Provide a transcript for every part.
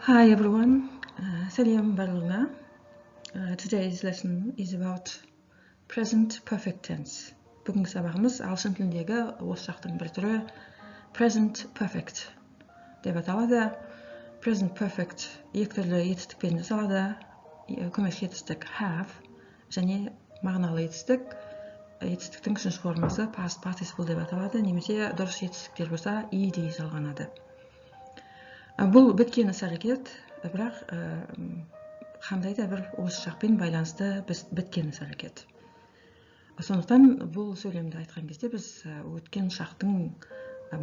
Hi everyone, Salam барлығына. Today's lesson is about present perfect tense. Бүгінгі сабағымыз ағылшын тіліндегі осы шақтың бір түрі present perfect деп аталады. Present perfect екі түрлі етістікпен жасалады. Көмекші етістік have және мағыналы етістік. Етістіктің үшінші формасы past participle деп аталады, немесе дұрыс етістіктер болса ed жалғанады. Бұл біткен іс-әрекет, бірақ қандай да бір осы шақпен байланысты біткен іс-әрекет. Сондықтан бұл сөйлемді айтқан кезде біз өткен шақтың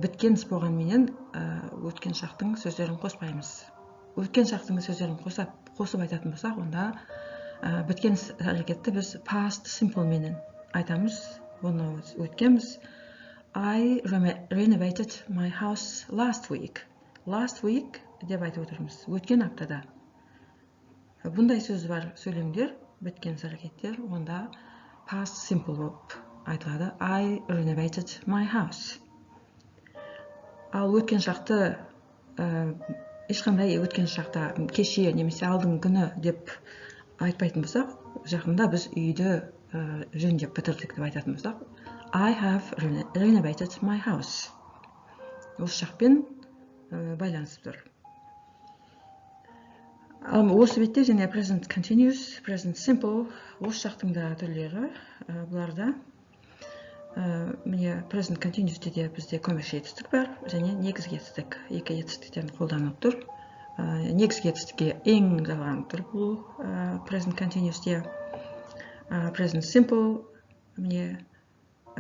біткен іс болғанменен өткен шақтың сөздерін қоспаймыз. Өткен шақтың сөздерін қосып айтатын болсақ, онда біткен іс-әрекетті біз past simple менен айтамыз. Оны өткенбіз. I renovated my house last week. Last week деп айтып отырмыз, өткен аптада. Бұндай сөз бар сөйлемдер, біткен іс-әрекеттер, онда past simple болып айтылады. I renovated my house. Ал өткен шақты ешқандай өткен шақта кеше немесе алдыңғы күні деп айтпайтын болсақ, жақында біз үйді жөндеп бітірдік деп айтатын болсақ, I have renovated my house. Осы шақпен байланысып тұр. Осы бетте және present continuous, present simple, осы шақтың да түрлері бұларда. Міне present continuous'те де бізде көмекші етістік бар және негізгі етістік. Екі етістіктерін қолданып тұр. Негізгі етістікке ең жалғанып тұр бұл present continuous'те. Present simple міне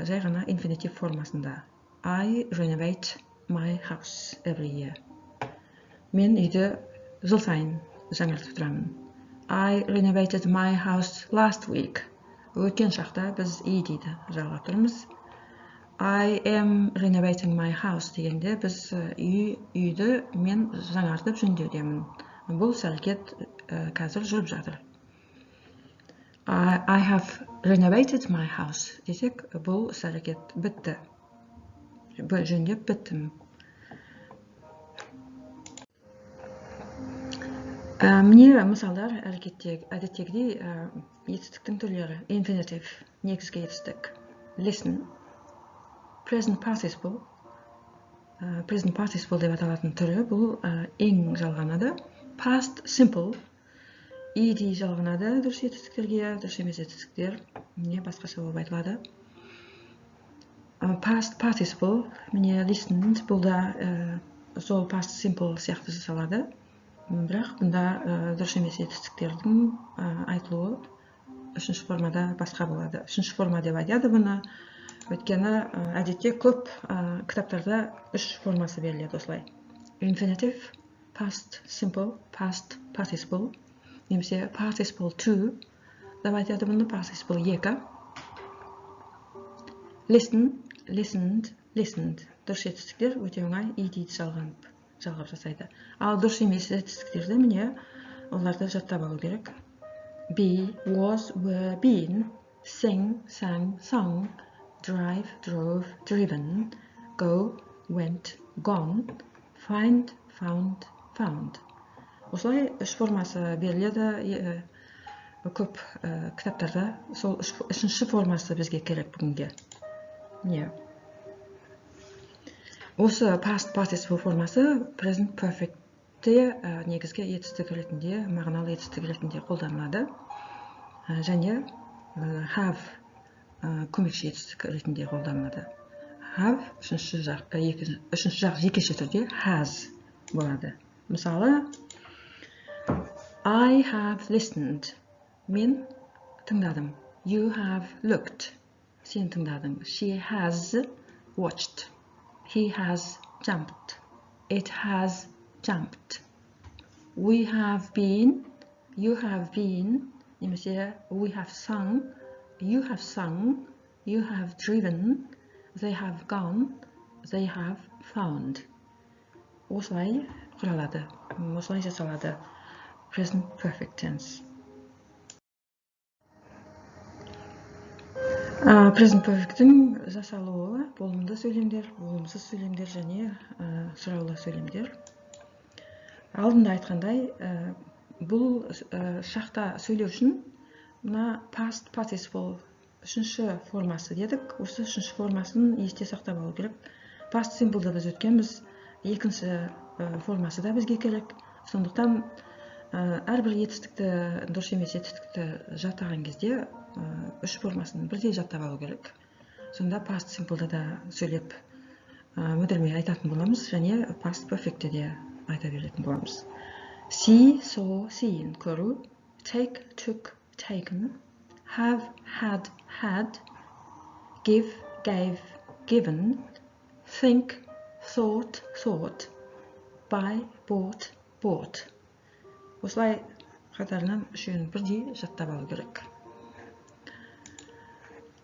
жай ғана infinitive формасында. I renovate my house every year. Мен үйді жыл сайын жаңартып тұрамын. I renovated my house last week. Өткен шақта біз дейді жалғап тұрмыз. I am renovating my house дегенде біз үйді мен жаңартып жөндеудемін. Бұл іс-әрекет қазір жүріп жатыр. I have renovated my house десек, бұл іс-әрекет бітті. Жөндеп біттім. Міне мысалдар әдеттегідей етістіктің түрлері. Infinitive, негізгі етістік. Listen, present participle. Present participle деп аталатын түрі бұл ең жалғанады. Past simple, ed жалғанады дұрыс етістіктерге, дұрыс емес етістіктер міне басқаша болып айтылады. Past participle, міне listened, бұл да сол past simple сияқты жасалады. Бірақ бұнда дұрыс емес етістіктердің айтылуы үшінші формада басқа болады. Үшінші форма деп айтады бұны, өйткені әдетте көп кітаптарда үш формасы беріледі осылай. Infinitive, past simple, past participle, немесе participle to деп айтады бұны, participle екі. Listen, listened, listened. Дұрыс етістіктер өте оңай ed жалғап жасайды. Ал дұрыс емес етістіктерді міне оларды жаттап алу керек. Be, was, were, been, sing, sang, sung, drive, drove, driven, go, went, gone, find, found, found. Осылай үш формасы беріледі көп кітаптарда. Сол үшінші формасы бізге керек бүгінге. Осы past participle формасы present perfect'те негізгі етістік ретінде, мағыналы етістік ретінде қолданылады. Және have көмекші етістік ретінде қолданылады. Have үшінші жақ жекеше түрде has болады. Мысалы, I have listened. Мен тыңдадым. You have looked. Сен тыңдадың. She has watched. He has jumped. It has jumped. We have been. You have been. Немесе we have sung. You have sung. You have driven. They have gone. They have found. Осылай құралады. Осылай жасалады. Present perfect tense. Present perfect'ің жасалуы болымды сөйлемдер, болымсыз сөйлемдер және сұраулы сөйлемдер. алдында айтқандай, бұл шақта сөйлеу үшін мына past participle үшінші формасы дедік. Осы үшінші формасын есте сақтап алу керек. Past simple'да біз өткенбіз, екінші формасы да бізге керек. Сондықтан әрбір етістікті, дұрыс емес етістікті жаттаған кезде үш формасын бірдей жаттап алу керек. Сонда past simple'да да сөйлеп мүдірмей айтатын боламыз, және past perfect'те де айта беретін боламыз. See, saw, seen, көру, take, took, taken, have, had, give, gave, given, think, thought, buy, bought. Осылай қатарынан үшеуін бірдей жаттап алу керек.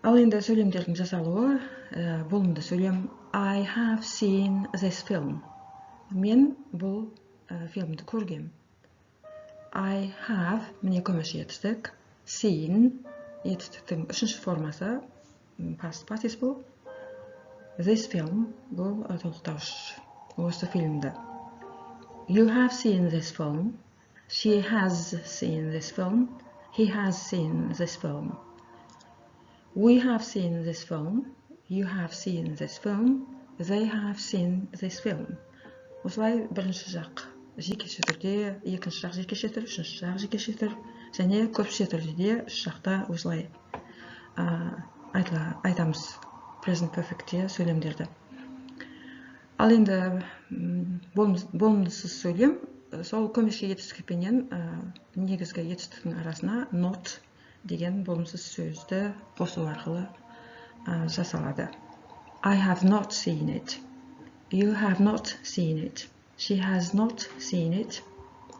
Ал енді сөйлемдердің жасалуы, болымды сөйлем. I have seen this film. Мен бұл фильмді көргем. I have, міне көмеш етістік. Seen, етістіктің үшінші формасы, past participle. This film, бұл толықтауыш, осы фильмді. You have seen this film. She has seen this film. He has seen this film. We have seen this film. You have seen this film. They have seen this film. Осылай бірінші жақ жекеше түрде, екінші жақ жекеше түр, үшінші жақ жекеше түр, және көпше түрде үш жақта осылай айтамыз present perfect'те сөйлемдерді. Ал енді болымдысыз сөйлем, сол көмешке етістікпенен негізгі етістіктің арасына not деген болымсыз сөзді қосу арқылы жасалады. I have not seen it. You have not seen it. She has not seen it.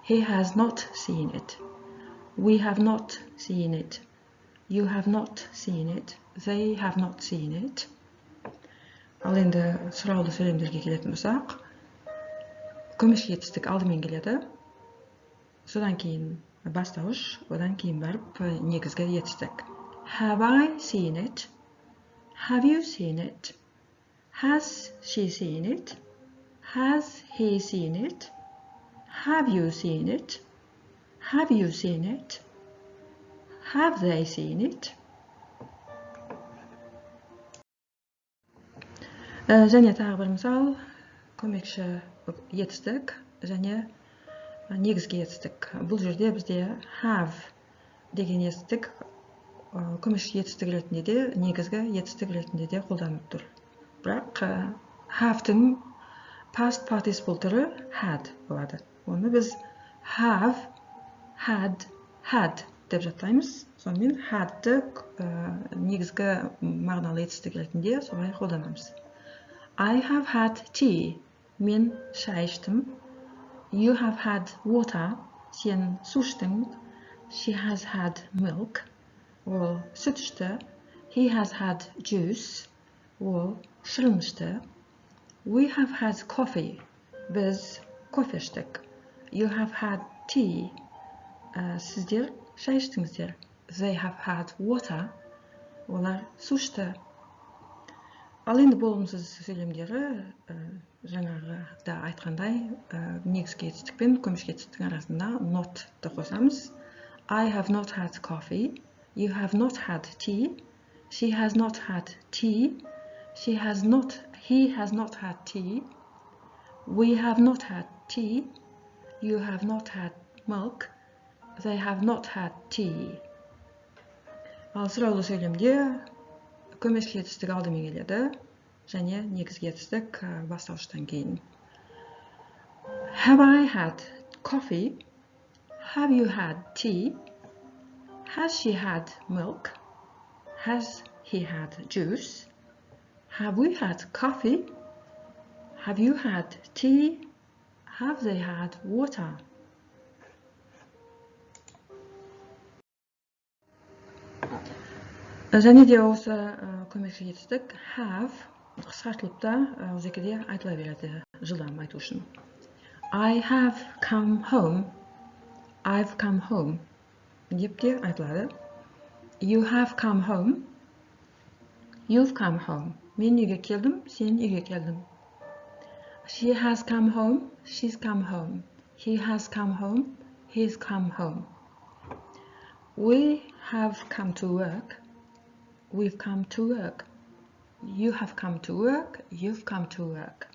He has not seen it. We have not seen it. You have not seen it. They have not seen it. Ал енді сұраулы сөйлемдерге келетін болсақ, көмешке етістік алдымен келеді, содан кейін бастауыш, одан кейін барып негізгі етістік. Have I seen it? Have you seen it? Has she seen it? Has he seen it? Have you seen it? Have you seen it? Have they seen it? Және тағы бір мысал, көмекші етістік және негізгі етістік. Бұл жерде бізде have деген етістік көмекші етістік ретінде де, негізгі етістік ретінде де қолданылып тұр. Бірақ have-тың past participle түрі had болады. Оны біз have, had деп жаттаймыз. Сонымен had-ті негізгі мағыналы етістік ретінде солай қолданамыз. I have had tea. Мен шай іштім. You have had water. Сен су іштің. She has had milk. Ол сүт ішті. He has had juice. Ол шырын ішті. We have had coffee. Біз кофе іштік. You have had tea. Сіздер шай іштіңіздер. They have had water. Олар су ішті. Ал енді болымсыз сөйлемдері жаңағыда айтқандай негізгі етістік пен көмешке етістіктің арасында not-ты қосамыз. I have not had coffee. You have not had tea. She has not had tea. He has not had tea. We have not had tea. You have not had milk. They have not had tea. Ал сұраулы сөйлемде көмешке етістік алдымен келеді, және негізгі етістік бастауыштан кейін. Have I had coffee? Have you had tea? Has she had milk? Has he had juice? Have we had coffee? Have you had tea? Have they had water? Және де осы көмекші етістік have қысқартылып та ол жерде айтыла береді жылдам айту үшін. I have come home. I've come home деп те айтылады. You have come home. You've come home. Мен үйге келдім, сен үйге келдің. She has come home. She's come home. He has come home. He's come home. We have come to work. We've come to work. You have come to work. You've come to work.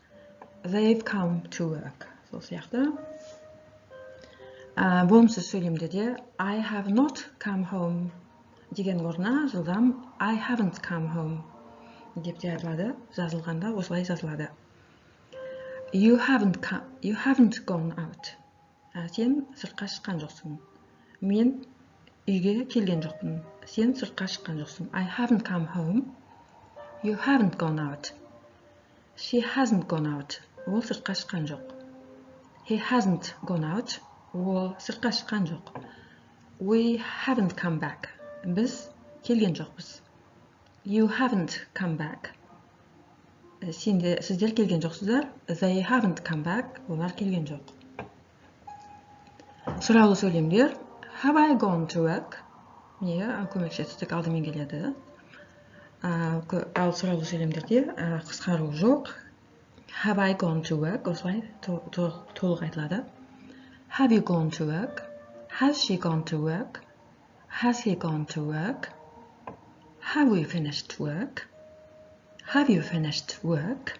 They've come to work. Сол сияқты. Болымсыз сөйлемде де I have not come home деген орнына жылдам I haven't come home деп те айтылады. Жазылғанда осылай жазылады. You haven't gone out. Сен сыртқа шыққан жоқсың. Мен үйге келген жоқпын. Сен сыртқа шыққан жоқсың. I haven't come home. You haven't gone out. She hasn't gone out. Ол сыртқа шыққан жоқ. He hasn't gone out. Ол сыртқа шыққан жоқ. We haven't come back. Біз келген жоқпыз. You haven't come back. Сіздер келген жоқсыздар. They haven't come back. Олар келген жоқ. Сұраулы сөйлемдер. Have I gone to work? Міне, көмекші түстік алдымен келеді. Ал сұраулы сөйлемдерде қысқару жоқ. Have I gone to work? Осылай толық айтылады. Have you gone to work? Has she gone to work? Has he gone to work? Have we finished work? Have you finished work?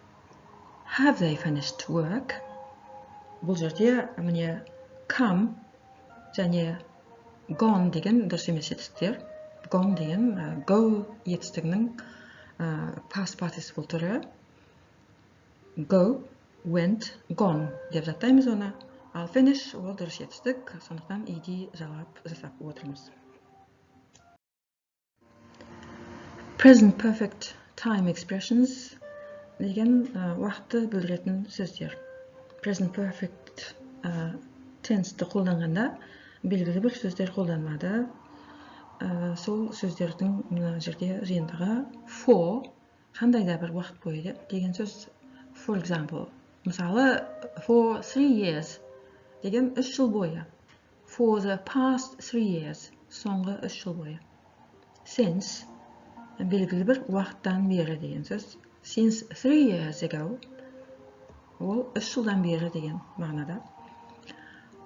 Have they finished work? Бұл жерде міне come және gone деген дұрыс емес етістіктер. Gone деген go етістігінің past participle түрі. Go, went, gone деп жаттаймыз оны. Ал finish ол дұрыс етістік, сондықтан ed жалап жасап отырмыз. Present perfect time expressions деген уақытты білдіретін сөздер. Present perfect tense'ті қолданғанда белгілі бір сөздер қолданылады. Сол сөздердің мына жерде жиынтығы for қандай да бір уақыт бойы деген сөз. For example, мысалы for 3 years деген 3 жыл бойы. For the past 3 years соңғы 3 жыл бойы. Since белгілі бір уақыттан бері деген сөз. Since 3 years ago ол 3 жылдан бері деген мағынада.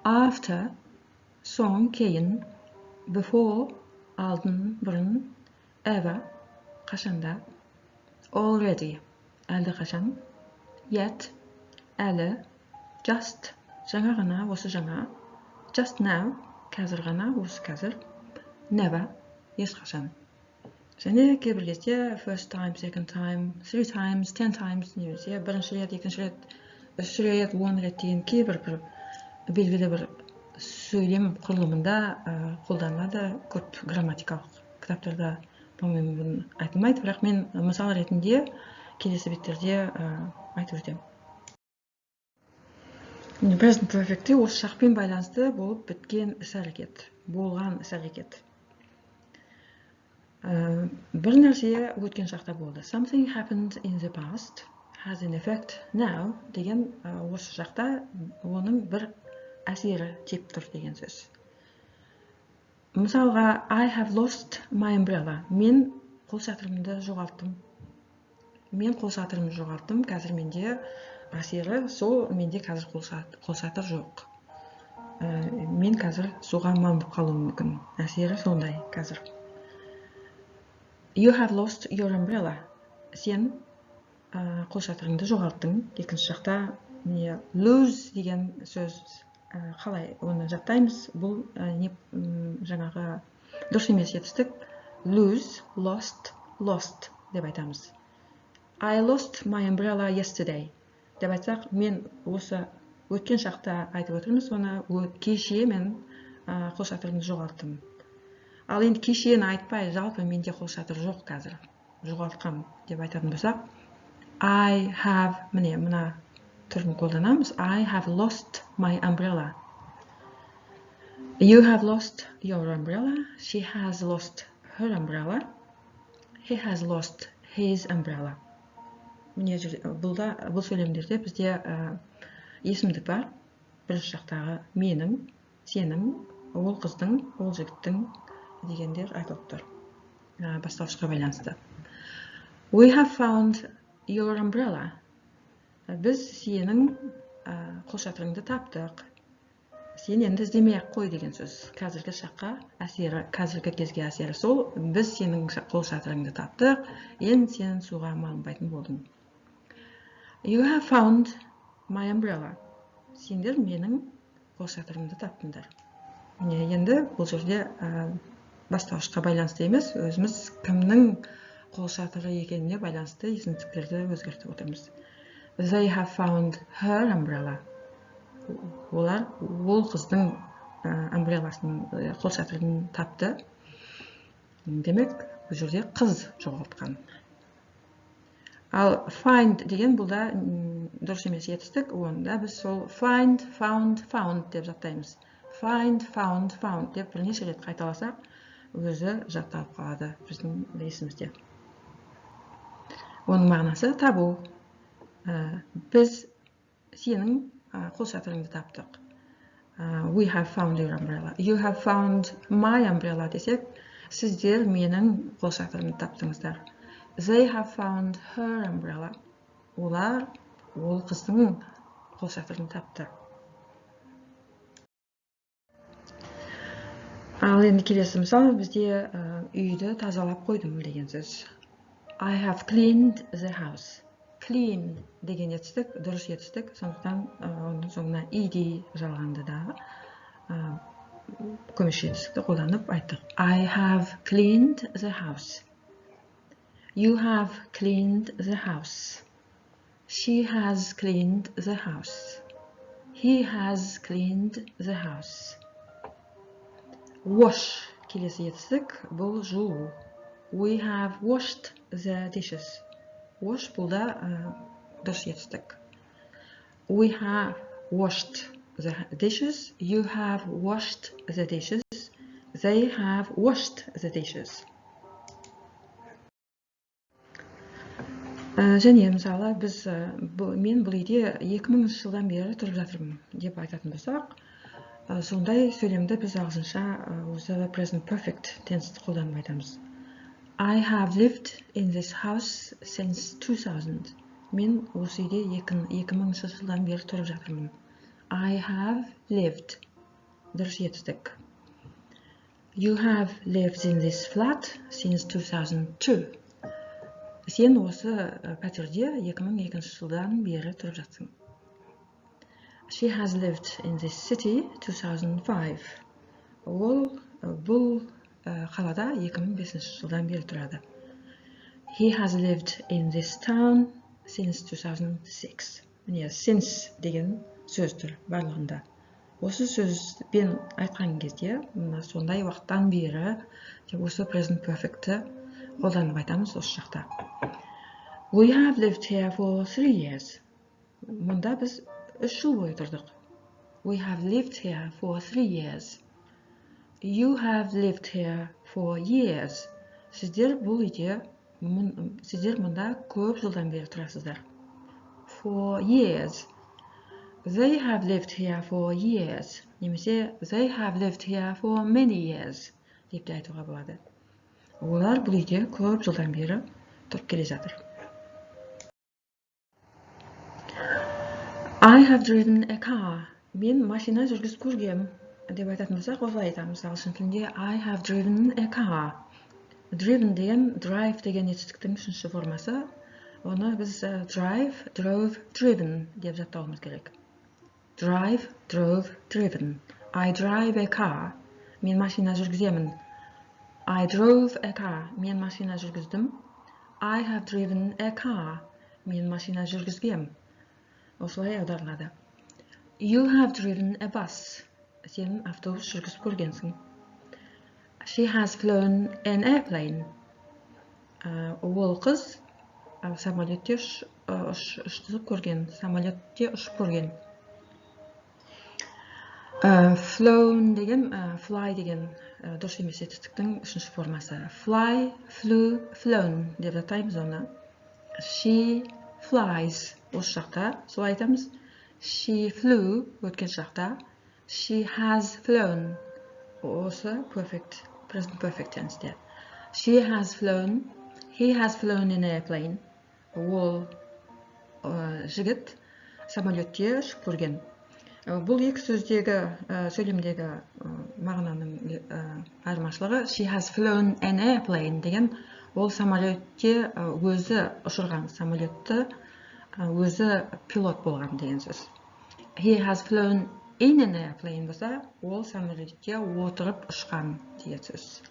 After соң кейін. Before алдын бұрын. Ever қашанда. Already әлді қашан. Yet әлі. Just жаңа ғана осы жаңа. Just now қазір ғана осы қазір. Never ешқашан. Және кейбір кезде first time, second time, 3 times, 10 times немесе бірінші рет, екінші рет, 3 рет, 10 рет деген кейбір бір белгілі бір сөйлем құрылымында қолданылады. Көп грамматикалық кітаптарда по-моему айтылмайды, бірақ мен мысал ретінде келесі беттерде айтып өтемін. Present perfect'те осы шақпен байланысты болып біткен іс-әрекет, болған іс-әрекет. Бір нәрсе өткен шақта болды. Something happened in the past has an effect now деген осы шақта оның бір әсері тиіп тұр деген сөз. Мысалға, I have lost my umbrella. Мен қолшатырымды жоғалттым. Мен қолшатырымды жоғалттым. Қазір менде әсері сол, менде қазір қолшатыр жоқ. Мен қазір суға маңып қалуым мүмкін. Әсері сондай қазір. You have lost your umbrella. Сен қолшатырыңды жоғалттың. Екінші жақта lose деген сөз қалай оны жаттаймыз? Бұл жаңағы дұрыс емес етістік. Lose, lost, lost деп айтамыз. I lost my umbrella yesterday деп айтсақ, мен осы өткен шақта айтып отырмыз, оны кеше мен қолшатырымды жоғалттым. Ал енді кешені айтпай, жалпы менде қолшатыр жоқ қазір, жоғалтқам деп айтатын болсақ, I have, міне мына түрін қолданамыз. I have lost my umbrella. You have lost your umbrella. She has lost her umbrella. He has lost his umbrella. Міне бұл сөйлемдерде бізде есімдік бар. Бірінші жақтағы менің, сенің, ол қыздың, ол жігіттің дегендер айтылып тұр. Бастаушыға байланысты. We have found your umbrella. Біз сенің қолшатырыңды таптық. сен енді іздемей-ақ қой деген сөз. Қазіргі шаққа әсері, қазіргі кезге әсері сол, біз сенің қол шатырыңды таптық, енді сен суға малынбайтын болдың. You have found my umbrella. Сендер менің қол шатырымды таптыңдар. Енді бұл жерде бастауышқа байланысты емес, өзіміз кімнің қол шатыры екеніне байланысты есімдіктерді өзгертіп отырмыз. They have found her umbrella. Олар ол қыздың umbrellasының қол шатырын тапты. Демек, бұл жерде қыз жоғалтқан. Ал find деген бұлда дұрыс емес етістік, онда біз сол find, found деп жаттаймыз. Find, found деп бірнеше рет қайталасақ, өзі жатталып қалады біздің есімізде. Оның мағынасы табу. Біз сенің қол шатырыңды таптық. We have found your umbrella. You have found my umbrella десек, сіздер менің қол шатырымды таптыңыздар. They have found her umbrella. Олар ол қыздың қол шатырын тапты. Ал енді келесі мысал, бізде үйді тазалап қойдым деген сөз. I have cleaned the house. Clean деген етістік, дұрыс етістік, сондықтан оның соңына ed жалғанды да көмекші етістікті қолданып айттық. I have cleaned the house. You have cleaned the house. She has cleaned the house. He has cleaned the house. Wash келесі етістік, бұл жуу. We have washed the dishes. Wash бұлда дұрыс етістік. We have washed the dishes. You have washed the dishes. They have washed the dishes. Және мысалы мен бұл үйде 2000 жылдан бері тұрып жатырмын деп айтатын болсақ, сондай сөйлемді біз ағылшынша осы present perfect tense қолданып айтамыз. I have lived in this house since 2000. Мен осы үйде 2000 жылдан бері тұрып жатырмын. I have lived. Дұрыс етістік. You have lived in this flat since 2002. Сен осы пәтерде 2002 жылдан бері тұрып жатсың. She has lived in this city 2005. Ол бұл қалада 2005 жылдан бері тұрады. He has lived in this town since 2006. Міне, since деген сөз тұр барлығында. Осы сөзбен айтқан кезде, сондай уақыттан бері, осы present perfect'ті қолданып айтамыз осы жақта. We have lived here for 3 years. Мұнда біз 3 жыл бойы тұрдық. We have lived here for 3 years. You have lived here for years. Сіздер бұл үйде, сіздер мұнда көп жылдан бері тұрасыздар. For years. They have lived here for years. Немесе they have lived here for many years. Деп те айтуға болады. Олар бұл үйде көп жылдан бері тұрып келе жатыр. I have driven a car. Мен машина жүргізіп көргем деп айтатын болсақ, осылай айтамыз ағылшын тілінде I have driven a car. Driven деген drive деген етістіктің үшінші формасы. Оны біз drive, drove, driven деп жаттауымыз керек. Drive, drove, driven. I drive a car. Мен машина жүргіземін. I drove a car. Мен машина жүргіздім. I have driven a car. Мен машина жүргізгем. Осылай аударылады. You have driven a bus. Сен автобус жүргізіп көргенсің. She has flown an airplane. Ол қыз самолетте ұшып көрген. Самолетте ұшып көрген. Flown деген, fly деген дұрыс емес етістіктің үшінші формасы. Fly, flew, flown деп атаймыз оны. She flies. Осы жақта солай айтамыз. She flew өткен жақта. She has flown. Осы perfect, present perfect tense. She has flown. He has flown an airplane. Ол жігіт самолетте ұшып көрген. Бұл екі сөздегі сөйлемдегі мағынаның айырмашылығы she has flown an airplane деген ол самолетте өзі ұшырған самолетті өзі пилот болған деген сөз. He has flown in an airplane болса, ол самолетте отырып ұшқан деген сөз.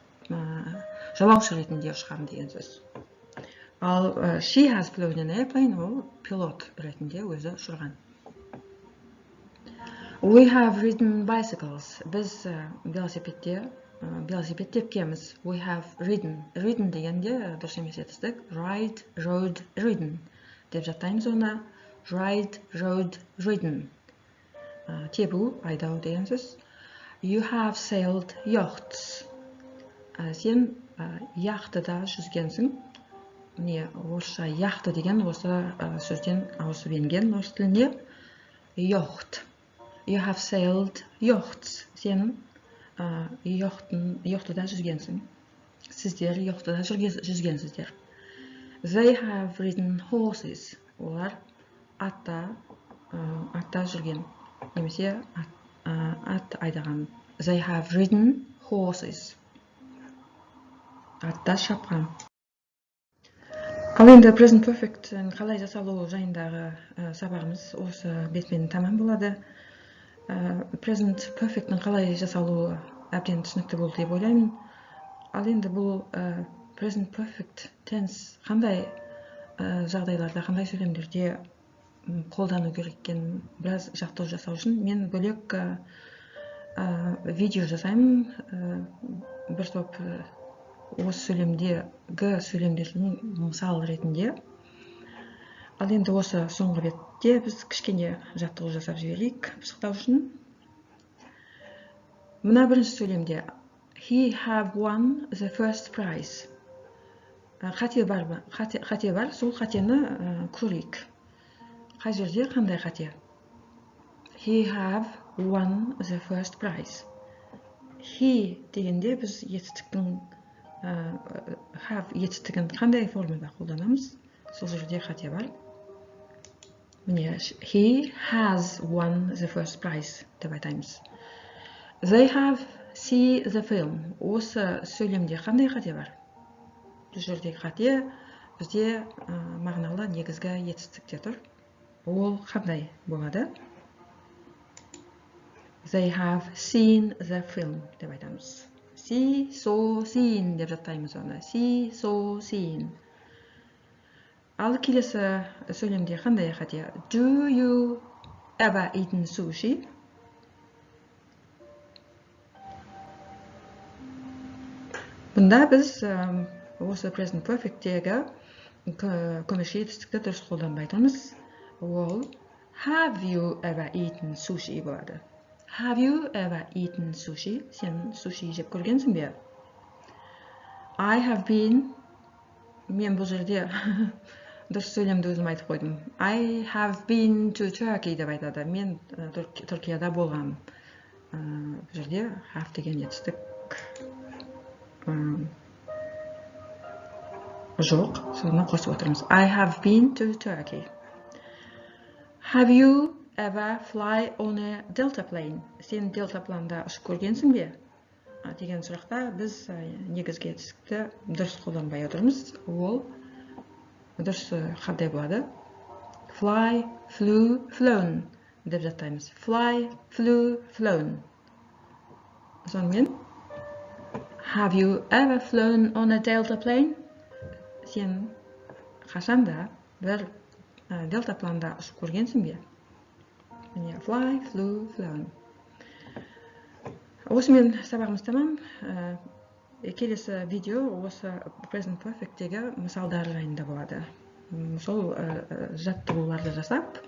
Жолаушы ретінде ұшқан деген сөз. Ал she has flown an airplane ол пилот ретінде өзі ұшырған. We have ridden bicycles. Біз велосипед тепкеміз. We have ridden. Ridden дегенде дұрыс емес етістік. Ride, rode, ridden. Деп жаттаймыз оны. Ride, rode, ridden. Тебу, айдау деген сөз. You have sailed yachts. Сен яхтада жүзгенсің. Міне, орысша яхта деген осы сөзден ауысып енген орыс тіліне. Yacht. You have sailed yachts. Сен яхтада жүзгенсің. Сіздер яхтада жүзгенсіздер. They have ridden horses. Олар атта жүрген. Немесе ат айдаған. They have ridden horses. Атта шапқан. Ал енді present perfect қалай жасалуы жайындағы сабағымыз осы бетпен тамам болады. Present perfect'ның қалай жасалуы әбден түсінікті болды деп ойлаймын. Ал енді бұл present perfect tense қандай жағдайларда, қандай сөйлемдерде қолдану керек екенін біраз жақтау жасау үшін мен бөлек видео жасаймын. Бір топ осы сөйлемдердің мысал ретінде. Ал енді осы соңғы бетте біз кішкене жаттығу жасап жіберейік пысықтау үшін. Мына бірінші сөйлемде he have won the first prize. Қате бар ма? Қате бар, сол қатені көрейік. Қай жерде қандай қате? He have won the first prize. He дегенде біз етістіктің have етістігін қандай формада қолданамыз? Сол жерде қате бар. Міне, he has won the first prize деп айтаймыз. They have seen the film. Осы сөйлемде қандай қате бар? Бұл жердегі қате бізде мағыналы негізгі етістікте тұр. Ол қандай болады? They have seen the film деп айтамыз. See, saw, seen деп жаттаймыз оны. See, saw, seen. Ал келесі сөйлемде қандай қате? Do you ever eaten sushi? Бұнда біз осы present perfect'тегі көмекші етістікті дұрыс қолданбайтынбыз. Ол have you ever eaten sushi болады. Have you ever eaten sushi? Сен суши жеп көргенсің бе? I have been. Мен бұл жерде дұрыс сөйлемді өзім айтып қойдым. I have been to Turkey деп айтады. Мен Түркияда болғам. Бұл жерде have деген етістік жоқ, соны қосып отырмыз. I have been to Turkey. Have you ever fly on a delta plane? Сен делтапланда ұшып көргенсің бе? Деген сұрақта біз негізгі етістікті дұрыс қолданбай отырмыз. Ол дұрыс қандай болады? Fly, flew, flown деп жаттаймыз. Fly, flew, flown. Сонымен have you ever flown on a delta plane? Сен қашанда бір делтапланда ұшып көргенсің бе? Міне, fly, flew, flown. Осымен сабағымыз тамам. Келесі видео осы present perfect'тегі мысалдар жайында болады. Сол жаттығуларды жасап,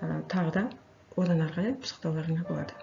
тағы да одан ары қарай пысықтауларыңа болады.